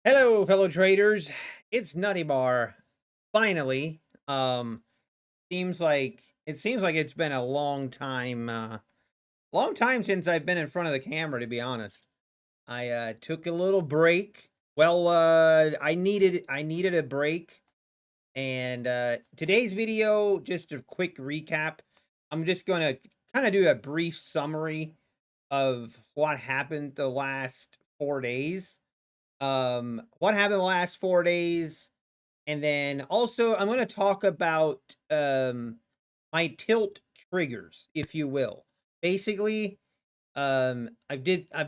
Hello, fellow traders. It's Nutty Bar. Finally, seems like it's been a long time since I've been in front of the camera. To be honest, I took a little break. Well, I needed a break, and today's video, just a quick recap. I'm just gonna kind of do a brief summary of what happened the last 4 days. What happened the last 4 days, and then also I'm going to talk about my tilt triggers, if you will. Basically, I've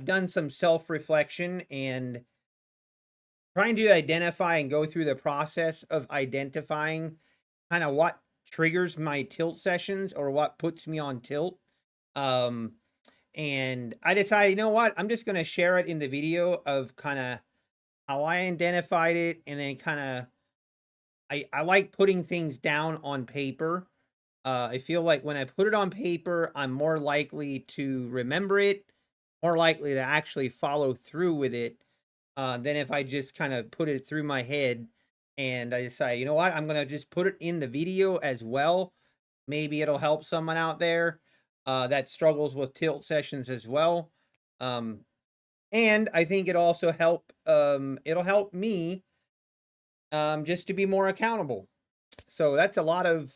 done some self reflection and trying to identify and go through the process of identifying kind of what triggers my tilt sessions or what puts me on tilt. Um, and I decided, you know what, I'm just going to share it in the video of kind of how I identified it, and then kinda I like putting things down on paper. I feel like when I put it on paper, I'm more likely to remember it, more likely to actually follow through with it, than if I just kinda put it through my head and I decide, "You know what? I'm gonna just put it in the video as well. Maybe it'll help someone out there, that struggles with tilt sessions as well." Um, and I think it'll help me, just to be more accountable. So that's a lot of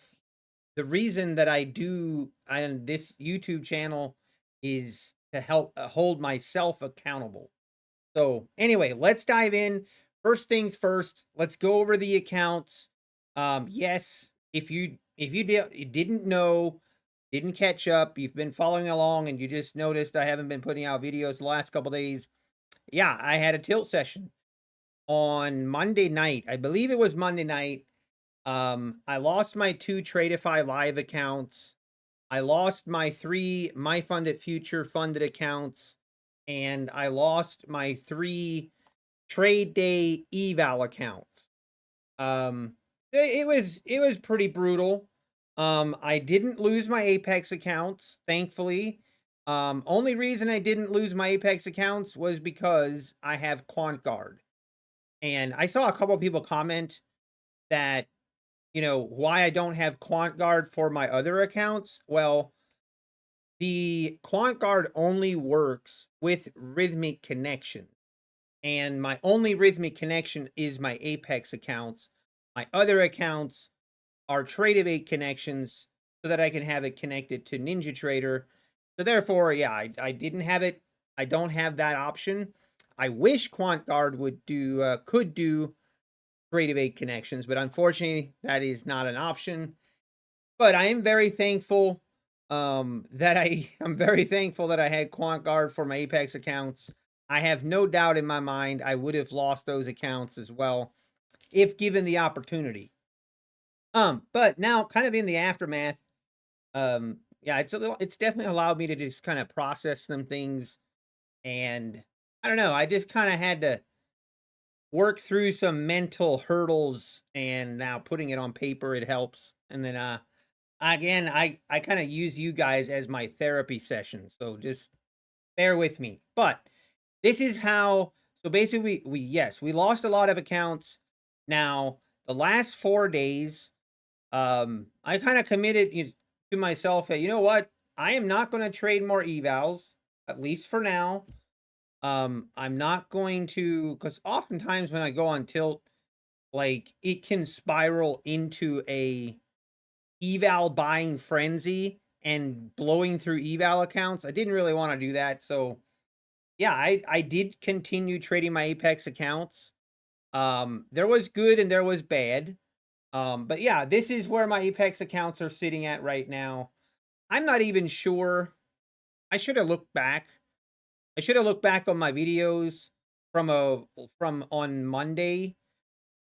the reason that and this YouTube channel is to help hold myself accountable. So anyway, let's dive in. First things first, let's go over the accounts. Yes, you didn't know, didn't catch up, you've been following along and you just noticed I haven't been putting out videos the last couple days. Yeah, I had a tilt session on Monday night. I believe it was Monday night. I lost my 2 Tradefy live accounts. I lost my 3 My Funded Future funded accounts, and I lost my 3 Trade Day eval accounts. Um, it was pretty brutal. I didn't lose my Apex accounts, thankfully. Only reason I didn't lose my Apex accounts was because I have Quant Guard. And I saw a couple of people comment that, why I don't have Quant Guard for my other accounts. Well, the Quant Guard only works with rhythmic connection. And my only rhythmic connection is my Apex accounts. My other accounts are Tradedevil connections so that I can have it connected to NinjaTrader. So therefore, yeah, I didn't have it. I don't have that option. I wish Quant Guard could do creative aid connections, but unfortunately, that is not an option. But I am very thankful I'm very thankful that I had Quant Guard for my Apex accounts. I have no doubt in my mind I would have lost those accounts as well if given the opportunity. But now kind of in the aftermath, yeah, it's definitely allowed me to just kind of process some things, and I don't know, I just kind of had to work through some mental hurdles, and now putting it on paper, it helps. And then again, I kind of use you guys as my therapy session, so just bear with me. But this is how. So basically, we lost a lot of accounts. Now the last 4 days, I kind of committed to myself that, you know what, I am not going to trade more evals, at least for now. I'm not going to, because oftentimes when I go on tilt, like, it can spiral into a eval buying frenzy and blowing through eval accounts. I didn't really want to do that. So yeah, I did continue trading my Apex accounts. There was good and there was bad. But yeah, this is where my Apex accounts are sitting at right now. I'm not even sure. I should have looked back. I should have looked back on my videos from on Monday,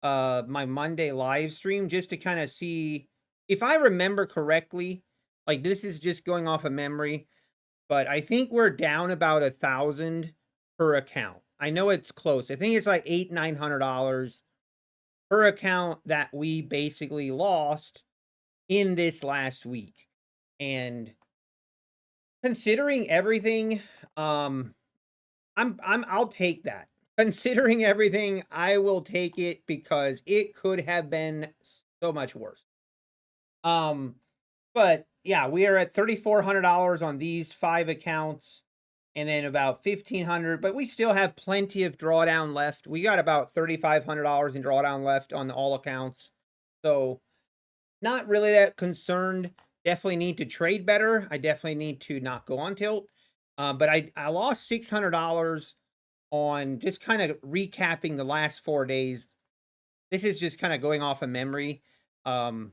my Monday live stream, just to kind of see if I remember correctly. Like, this is just going off of memory, but I think we're down about 1,000 per account. I know it's close. I think it's like $900 per account that we basically lost in this last week. And considering everything, um, I'll take that, considering everything, I will take it because it could have been so much worse. But yeah, we are at $3,400 on these 5 accounts and then about 1,500, but we still have plenty of drawdown left. We got about $3,500 in drawdown left on all accounts. So, not really that concerned. Definitely need to trade better. I definitely need to not go on tilt. But I lost $600 on just kind of recapping the last 4 days. This is just kind of going off of memory. Um,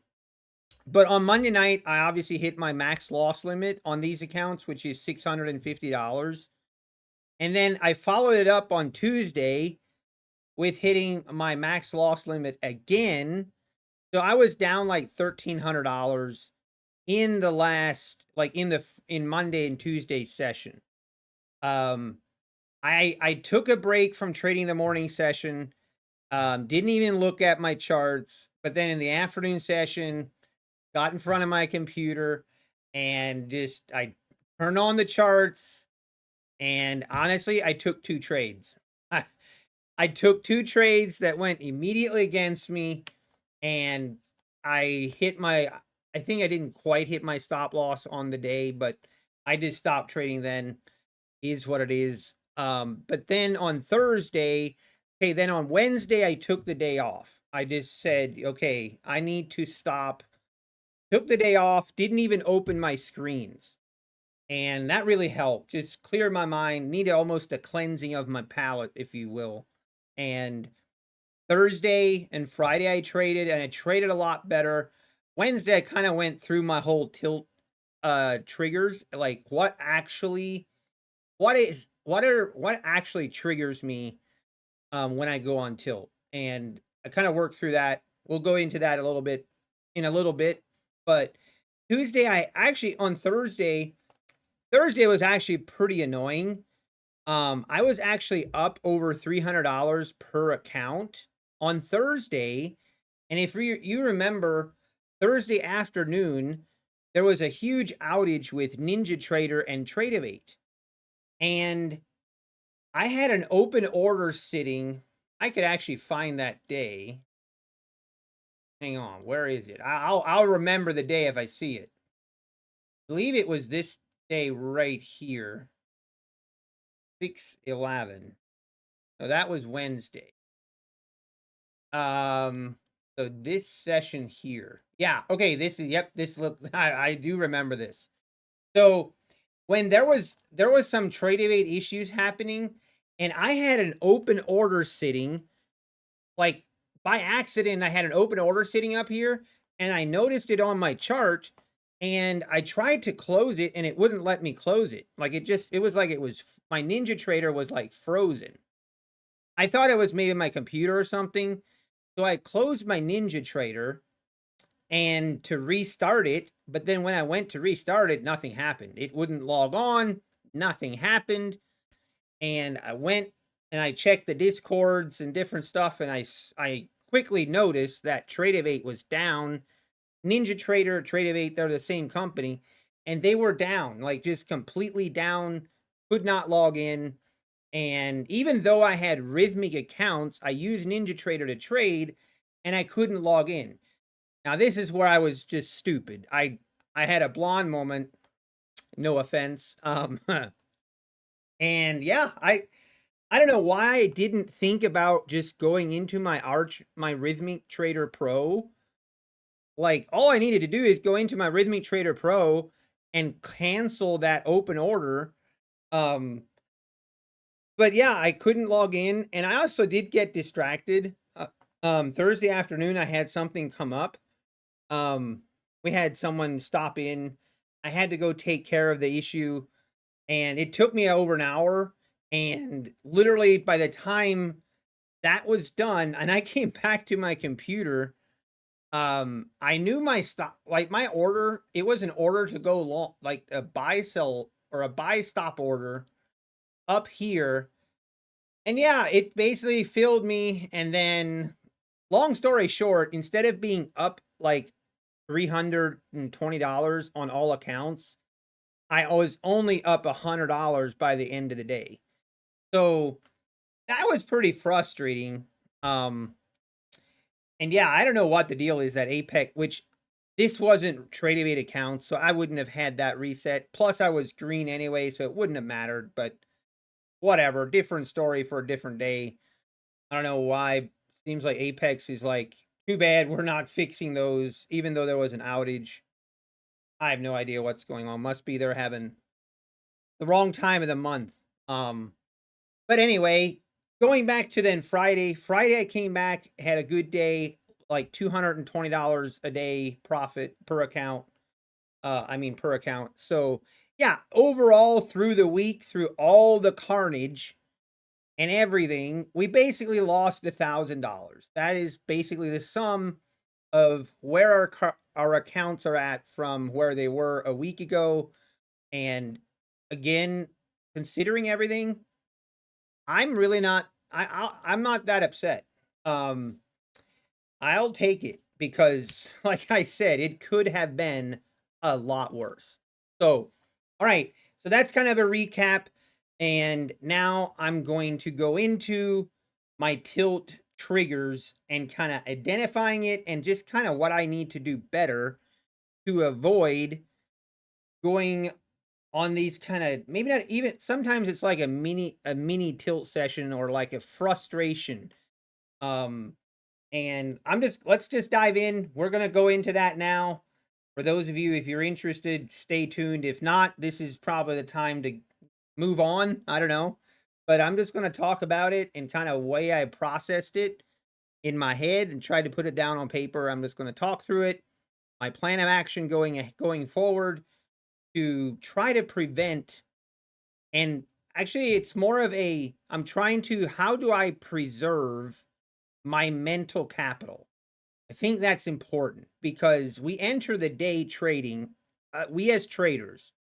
but on Monday night, I obviously hit my max loss limit on these accounts, which is $650. And then I followed it up on Tuesday with hitting my max loss limit again. So I was down like $1,300 in the last, like in Monday and Tuesday session. I took a break from trading the morning session. Didn't even look at my charts, but then in the afternoon session, got in front of my computer and just I turned on the charts, and honestly, I took 2 trades. I took 2 trades that went immediately against me, and I think I didn't quite hit my stop loss on the day, but I just stopped trading then. Is what it is. But then on Thursday, okay, then on Wednesday, I took the day off. I just said, okay, I need to stop. Took the day off, didn't even open my screens. And that really helped. Just cleared my mind, needed almost a cleansing of my palate, if you will. And Thursday and Friday I traded, and I traded a lot better. Wednesday, I kind of went through my whole tilt triggers, like what actually triggers me when I go on tilt. And I kind of worked through that. We'll go into that a little bit in a little bit. But Tuesday, I actually on Thursday was actually pretty annoying. I was actually up over $300 per account on Thursday. And if you remember, Thursday afternoon, there was a huge outage with NinjaTrader and Tradedevil. And I had an open order sitting. I could actually find that day. Hang on, where is it? I'll remember the day if I see it. I believe it was this day right here. 6/11. So that was Wednesday. So this session here. Yeah, okay, this is this look I do remember this. So when there was some Tradedevil issues happening, and I had an open order sitting, like by accident, I had an open order sitting up here, and I noticed it on my chart, and I tried to close it, and it wouldn't let me close it. Like it was like my NinjaTrader was like frozen. I thought it was maybe my computer or something. So I closed my NinjaTrader and to restart it, but then when I went to restart it, nothing happened. It wouldn't log on, nothing happened. And I went and I checked the discords and different stuff, and I quickly noticed that Tradedevil was down. NinjaTrader, Tradedevil, they're the same company, and they were down, like just completely down, could not log in. And even though I had rhythmic accounts, I used NinjaTrader to trade, and I couldn't log in. Now this is where I was just stupid. I had a blonde moment, no offense. And yeah, I don't know why I didn't think about just going into my Rhythmic Trader Pro. Like all I needed to do is go into my Rhythmic Trader Pro and cancel that open order. But yeah, I couldn't log in, and I also did get distracted. Thursday afternoon, I had something come up. We had someone stop in. I had to go take care of the issue, and it took me over an hour. And literally, by the time that was done, and I came back to my computer, I knew my stop, like my order. It was an order to go long, like a buy sell or a buy stop order up here. And yeah, it basically filled me. And then, long story short, instead of being up like $320 on all accounts, I was only up $100 by the end of the day. So That was pretty frustrating. Um, and yeah, I don't know what the deal is that Apex, which this wasn't Tradedevil accounts, so I wouldn't have had that reset. Plus, I was green anyway, so it wouldn't have mattered. But whatever, different story for a different day. I don't know why. Seems like Apex is like, too bad we're not fixing those, even though there was an outage. I have no idea what's going on. Must be they're having the wrong time of the month. Um, but anyway, going back to then Friday. Friday I came back, had a good day, like $220 a day profit per account. Per account. So yeah, overall through the week, through all the carnage and everything, we basically lost $1,000. That is basically the sum of where our accounts are at from where they were a week ago. And again, considering everything, I'm really not. I'm not that upset. Um, I'll take it because, like I said, it could have been a lot worse. So, all right. So that's kind of a recap. And now I'm going to go into my tilt triggers and kind of identifying it and just kind of what I need to do better to avoid going on these kind of, maybe not even, sometimes it's like a mini tilt session or like a frustration. Um, and let's just dive in. We're going to go into that now. For those of you, if you're interested, stay tuned. If not, this is probably the time to move on. I don't know. But I'm just going to talk about it and kind of way I processed it in my head and tried to put it down on paper. I'm just going to talk through it. My plan of action going forward to try to prevent, and actually it's more of a, I'm trying to, how do I preserve my mental capital? I think that's important because we enter the day trading. We as traders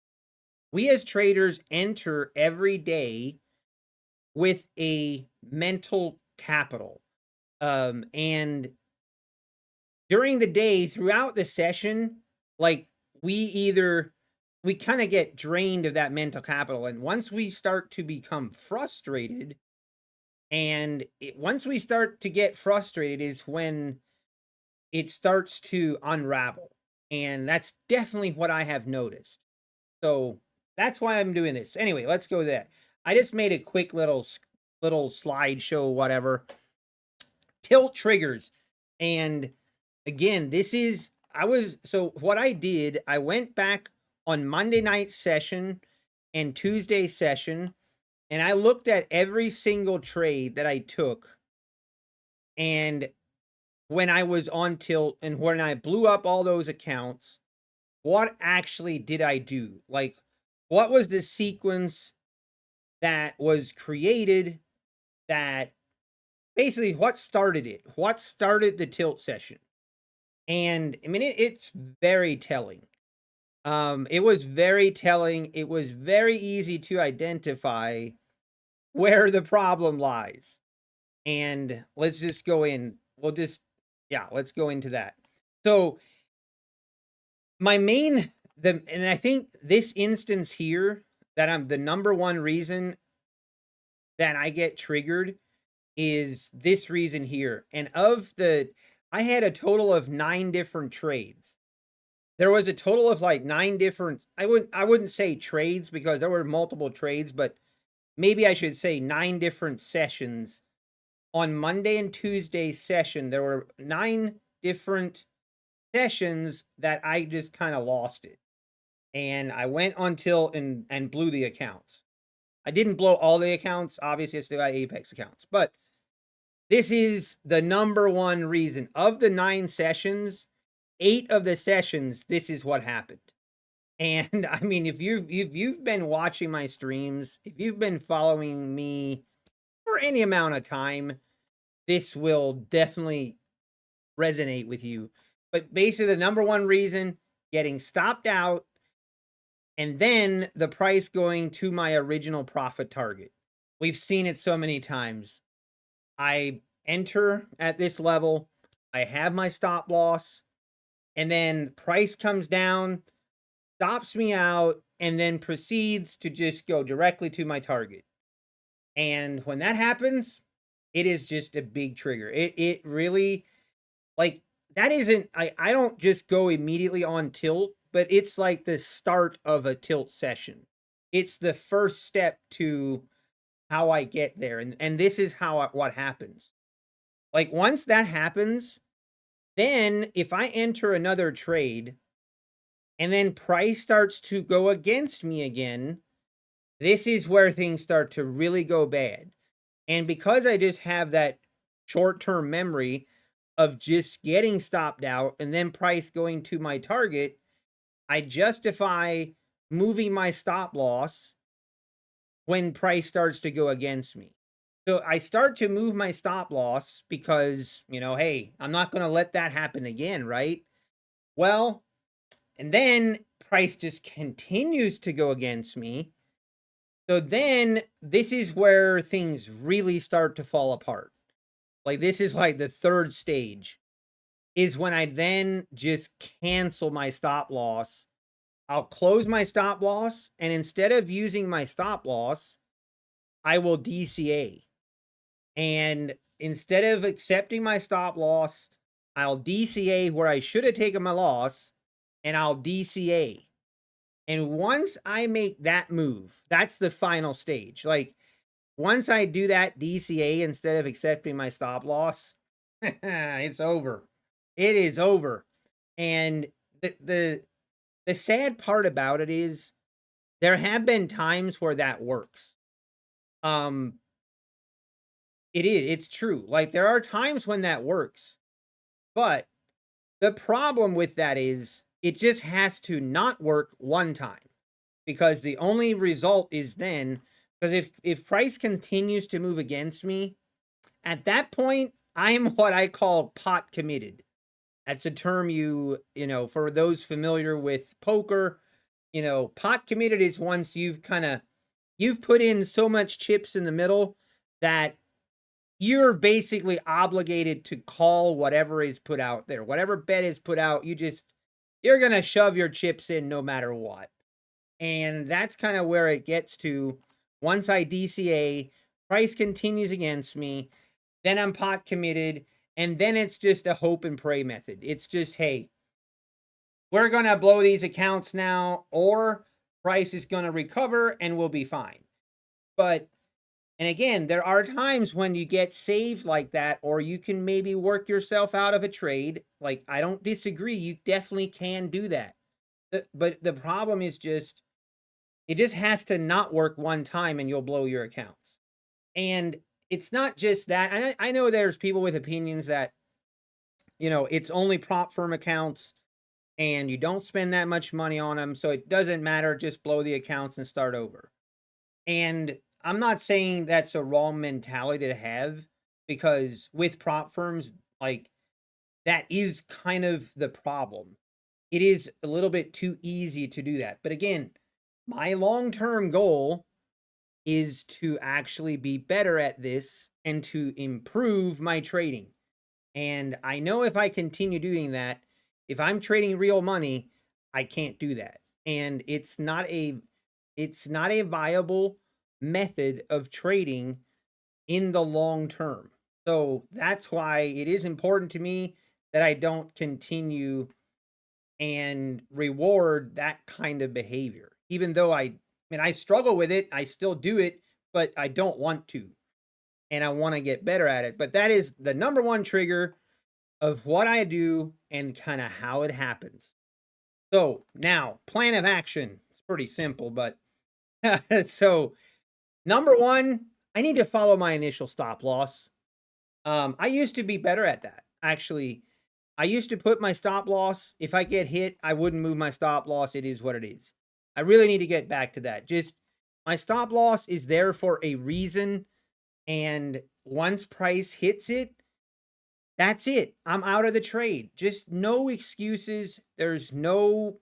enter every day with a mental capital. And during the day, throughout the session, like we kind of get drained of that mental capital. And once we start to become frustrated, once we start to get frustrated, is when it starts to unravel. And that's definitely what I have noticed. So that's why I'm doing this. Anyway, let's go there. I just made a quick little slideshow, whatever. Tilt triggers. And again, what I did, I went back on Monday night session and Tuesday session, and I looked at every single trade that I took. And when I was on tilt and when I blew up all those accounts, what actually did I do? Like, what was the sequence that was created, that basically what started it? What started the tilt session? And I mean, it's very telling. It was very telling. It was very easy to identify where the problem lies. And let's just go in. Let's go into that. So and I think this instance here, that I'm the number one reason that I get triggered is this reason here. And I had a total of 9 different trades. There was a total of like 9 different, I wouldn't say trades because there were multiple trades, but maybe I should say 9 different sessions. On Monday and Tuesday session, there were 9 different sessions that I just kind of lost it. And I went on tilt and blew the accounts. I didn't blow all the accounts. Obviously, I still got Apex accounts. But this is the number one reason. Of the 9 sessions, 8 of the sessions, this is what happened. And I mean, if you've been watching my streams, if you've been following me for any amount of time, this will definitely resonate with you. But basically, the number one reason, getting stopped out, and then the price going to my original profit target. We've seen it so many times. I enter at this level, I have my stop loss, and then price comes down, stops me out, and then proceeds to just go directly to my target. And when that happens, it is just a big trigger. It really, like, that isn't, I don't just go immediately on tilt, but it's like the start of a tilt session. It's the first step to how I get there, and this is what happens. Like, once that happens, then if I enter another trade and then price starts to go against me again, this is where things start to really go bad. And because I just have that short-term memory of just getting stopped out and then price going to my target, I justify moving my stop loss when price starts to go against me. So I start to move my stop loss because, hey, I'm not going to let that happen again, right? Well, and then price just continues to go against me. So then this is where things really start to fall apart. Like, this is like the third stage, is when I then just cancel my stop loss. I'll close my stop loss, and instead of using my stop loss, I will DCA. And instead of accepting my stop loss, I'll DCA where I should have taken my loss, and I'll DCA. And once I make that move, that's the final stage. Like, once I do that DCA instead of accepting my stop loss, it's over. It is over. And the sad part about it is there have been times where that works. Um it's true. Like, there are times when that works. But the problem with that is it just has to not work one time, because the only result is then, because if price continues to move against me, at that point I'm what I call pot committed. That's a term for those familiar with poker, pot committed is once you've put in so much chips in the middle that you're basically obligated to call whatever is put out there. Whatever bet is put out, you're going to shove your chips in no matter what. And that's kind of where it gets to. Once I DCA, price continues against me, then I'm pot committed, and then it's just a hope and pray method. It's just, hey, we're going to blow these accounts now, or price is going to recover and we'll be fine. And again, there are times when you get saved like that, or you can maybe work yourself out of a trade. Like, I don't disagree. You definitely can do that. But the problem is it just has to not work one time and you'll blow your accounts. And it's not just that. I know there's people with opinions that, it's only prop firm accounts and you don't spend that much money on them, so it doesn't matter. Just blow the accounts and start over. And I'm not saying that's a wrong mentality to have, because with prop firms, like, that is kind of the problem. It is a little bit too easy to do that. But again, my long-term goal is to actually be better at this and to improve my trading. And I know if I continue doing that, if I'm trading real money, I can't do that. And it's not a viable method of trading in the long term. So that's why it is important to me that I don't continue and reward that kind of behavior. Even though I struggle with it, I still do it, but I don't want to. And I want to get better at it. But that is the number one trigger of what I do and kind of how it happens. So now, plan of action. It's pretty simple, but so number one, I need to follow my initial stop loss. I used to be better at that. Actually, I used to put my stop loss. If I get hit, I wouldn't move my stop loss. It is what it is. I really need to get back to that. Just, my stop loss is there for a reason. And once price hits it, that's it. I'm out of the trade. Just no excuses. There's no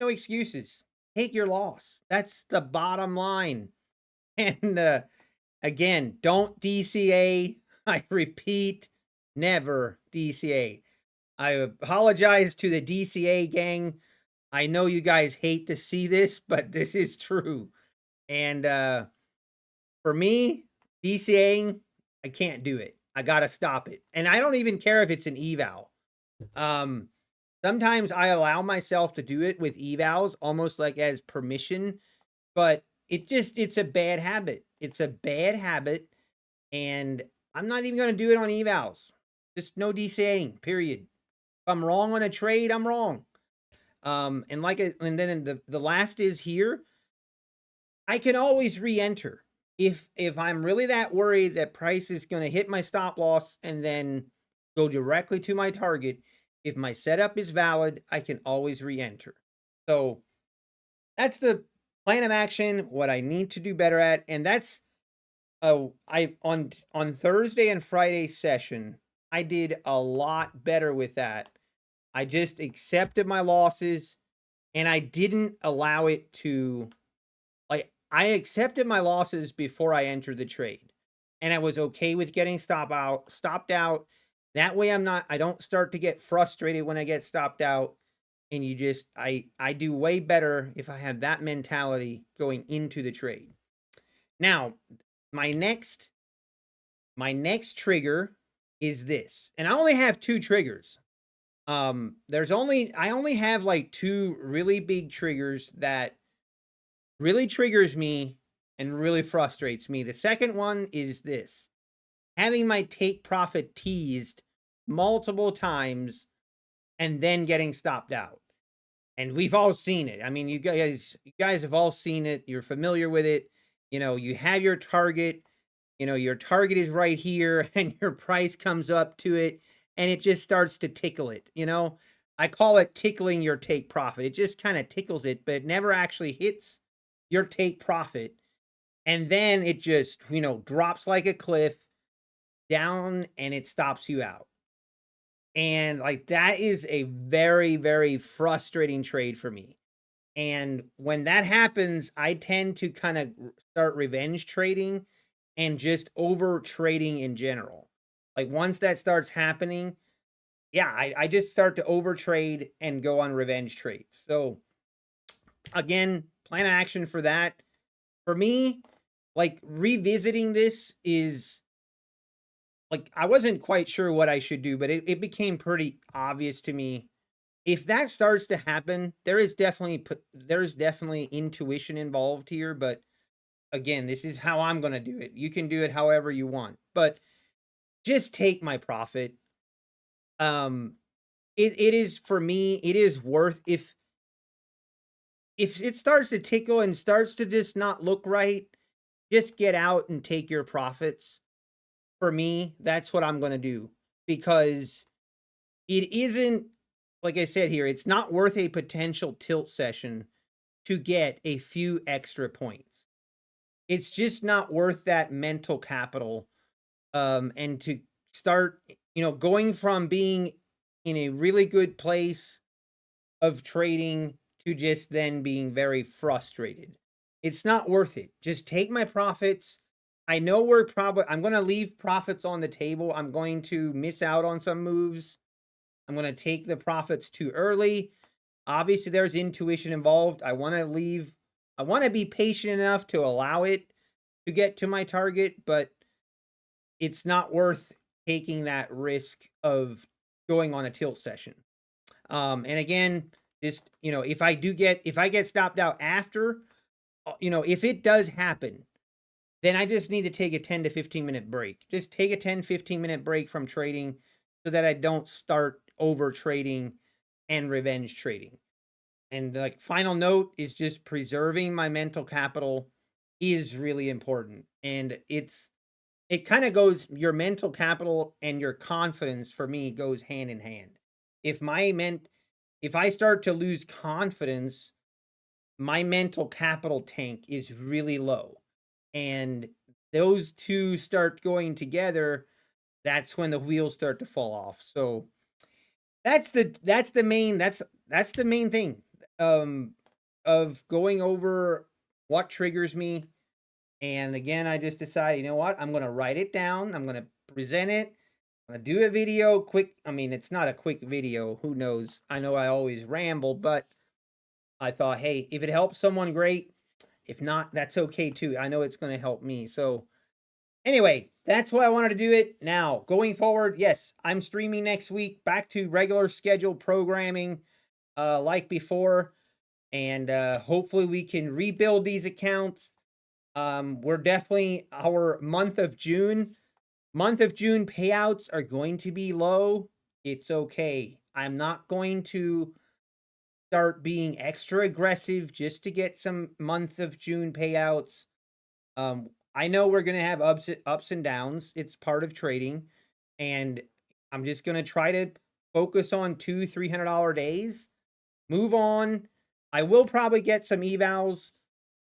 excuses. Take your loss. That's the bottom line. And again, don't DCA. I repeat, never DCA. I apologize to the DCA gang. I know you guys hate to see this, but this is true. And For me, DCAing, I can't do it. I gotta stop it. And I don't even care if it's an eval. Um, Sometimes I allow myself to do it with evals almost like as permission, but it's a bad habit. It's a bad habit, and I'm not even gonna do it on evals. Just no DCAing, period. If I'm wrong on a trade, I'm wrong. And then the last is here. I can always re-enter if I'm really that worried that price is going to hit my stop loss and then go directly to my target. If my setup is valid, I can always re-enter. So that's the plan of action. What I need to do better at, and that's I on Thursday and Friday session, I did a lot better with that. I just accepted my losses and I didn't allow it to, like, I accepted my losses before I entered the trade. And I was okay with getting stopped out. That way I don't start to get frustrated when I get stopped out. And I do way better if I have that mentality going into the trade. Now, my next trigger is this. And I only have 2 triggers. I only have like 2 really big triggers that really triggers me and really frustrates me. The second one is this: having my take profit teased multiple times and then getting stopped out. And we've all seen it. I mean, you guys have all seen it. You're familiar with it. You have your target, your target is right here and your price comes up to it and it just starts to tickle it. I call it tickling your take profit. It just kind of tickles it, but it never actually hits your take profit. And then it just, drops like a cliff down and it stops you out. And like that is a very, very frustrating trade for me. And when that happens, I tend to kind of start revenge trading and just over trading in general. Like once that starts happening, yeah, I just start to over trade and go on revenge trades. So again, plan of action for that. For me, like revisiting this is like, I wasn't quite sure what I should do, but it became pretty obvious to me. If that starts to happen, there is definitely intuition involved here, but again, this is how I'm going to do it. You can do it however you want, but just take my profit. Um it is, for me, it is worth, if it starts to tickle and starts to just not look right, just get out and take your profits. For me, that's what I'm going to do, because it isn't, like I said here, it's not worth a potential tilt session to get a few extra points. It's just not worth that mental capital, and to start, going from being in a really good place of trading to just then being very frustrated. It's not worth it. Just take my profits. I know I'm going to leave profits on the table. I'm going to miss out on some moves. I'm going to take the profits too early. Obviously, there's intuition involved. I want to be patient enough to allow it to get to my target, but it's not worth taking that risk of going on a tilt session. And again, just, if I get stopped out after, if it does happen, then I just need to take a 10 to 15 minute break. Just take a 10-15 minute break from trading so that I don't start over trading and revenge trading. And like final note is just preserving my mental capital is really important. And it kind of goes, your mental capital and your confidence for me goes hand in hand. If I start to lose confidence, my mental capital tank is really low. And those two start going together, that's when the wheels start to fall off. So that's the main thing, of going over what triggers me. And again, I just decided, you know what? I'm going to write it down. I'm going to present it. I'm going to do a video quick. I mean, it's not a quick video. Who knows? I know I always ramble, but I thought, hey, if it helps someone, great. If not, that's okay too. I know it's going to help me. So anyway, that's why I wanted to do it. Now, going forward, yes, I'm streaming next week, back to regular scheduled programming like before. And hopefully we can rebuild these accounts. We're definitely, our month of June payouts are going to be low. It's okay. I'm not going to start being extra aggressive just to get some month of June payouts. I know we're going to have ups and downs. It's part of trading, and I'm just going to try to focus on $200-$300 days. Move on. I will probably get some evals.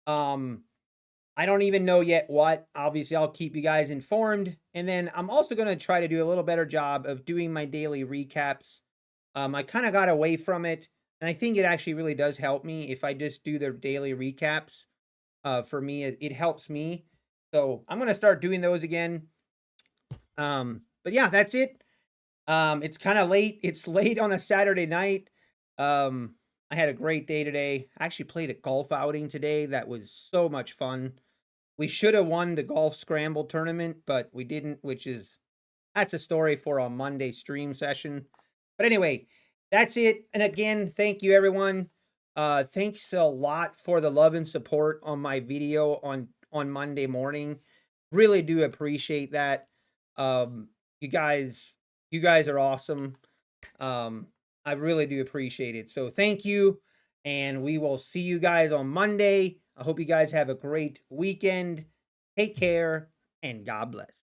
I don't even know yet what. Obviously, I'll keep you guys informed. And then I'm also going to try to do a little better job of doing my daily recaps. I kind of got away from it, and I think it actually really does help me if I just do the daily recaps. For me, it helps me. So I'm going to start doing those again. But yeah, that's it. It's kind of late. It's late on a Saturday night. I had a great day today. I actually played a golf outing today. That was so much fun. We should have won the golf scramble tournament, but we didn't, that's a story for a Monday stream session. But anyway, that's it. And again, thank you everyone. Thanks a lot for the love and support on my video on Monday morning. Really do appreciate that. You guys are awesome. I really do appreciate it. So thank you, and we will see you guys on Monday. I hope you guys have a great weekend. Take care, and God bless.